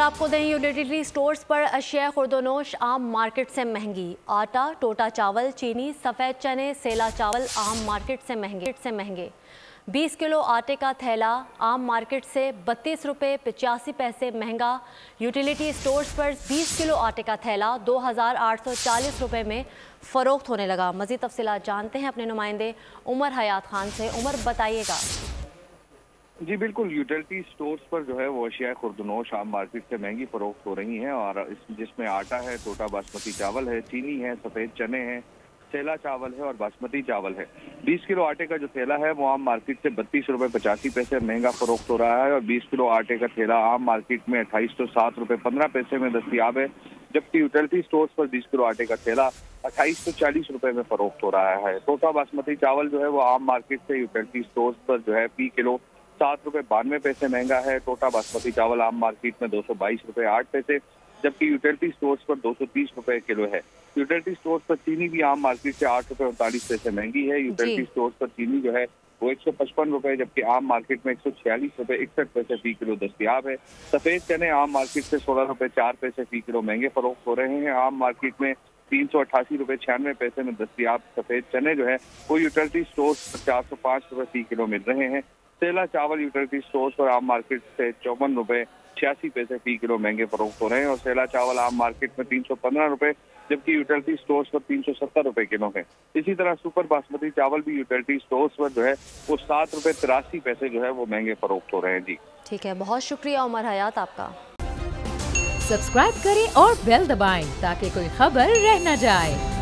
आपको दें utility stores पर अशिया खुर्दोनोश आम मार्केट से महंगी। आटा, टोटा चावल, चीनी, सफ़ेद चने, सेला चावल आम मार्केट से महंगे। 20 किलो आटे का थैला आम मार्केट से 32 रुपये 85 पैसे महंगा। यूटिलिटी स्टोर्स पर 20 किलो आटे का थैला 2840 रुपये में फ़रोख्त होने लगा। मज़ीद तफसीलात जानते हैं अपने नुमाइंदे उमर हयात खान से। उमर, बताइएगा। जी बिल्कुल, यूटिलिटी स्टोर्स पर जो है वो अशिया खुर्दनोश आम मार्केट से महंगी फरोख्त हो रही हैं और जिसमें आटा है, टोटा बासमती चावल है, चीनी है, सफ़ेद चने हैं, सेला चावल है और बासमती चावल है। 20 किलो आटे का जो थैला है वो आम मार्केट से 32 रुपये 85 पैसे महंगा फरोख्त हो रहा है और 20 किलो आटे का थैला आम मार्केट में 2807 रुपये 15 पैसे में दस्तियाब है, जबकि यूटिलिटी स्टोर्स पर 20 किलो आटे का थैला 2840 रुपये में फरोख्त हो रहा है। टोटा बासमती चावल जो है वो आम मार्केट से यूटिलिटी स्टोर्स पर जो है फी किलो 7 रुपये 92 पैसे महंगा है। टोटा बासमती चावल आम मार्केट में 222 रुपये 8 पैसे, जबकि यूटिलिटी स्टोर्स पर 230 रुपये किलो है। यूटिलिटी स्टोर्स पर चीनी भी आम मार्केट से 8 रुपये 39 पैसे महंगी है। यूटिलिटी स्टोर्स पर चीनी जो है वो 155 रुपये, जबकि आम मार्केट में 146 रुपये 61 पैसे फी किलो दस्तियाब है। सफेद चने आम मार्केट से 16 रुपये 4 पैसे फी किलो महंगे फरोख्त हो रहे हैं। आम मार्केट में 388 रुपये 96 पैसे में दस्तियाब सफेद चने जो है वो यूटिलिटी स्टोर्स पर 405 रुपये फी किलो मिल रहे हैं। सेला चावल यूटिलिटी स्टोर्स पर आम मार्केट से 54 रुपये 86 पैसे फी किलो महंगे फरोख्त हो रहे हैं और सेला चावल आम मार्केट में 315 रुपये, जबकि यूटिलिटी स्टोर्स पर 370 रुपये किलो है। इसी तरह सुपर बासमती चावल भी यूटिलिटी स्टोर्स पर जो है वो 7 रुपये 83 पैसे जो है वो महंगे फरोख्त हो रहे हैं। जी ठीक है, बहुत शुक्रिया उमर हयात आपका। सब्सक्राइब करें और बेल दबाएं ताकि कोई खबर रह न जाए।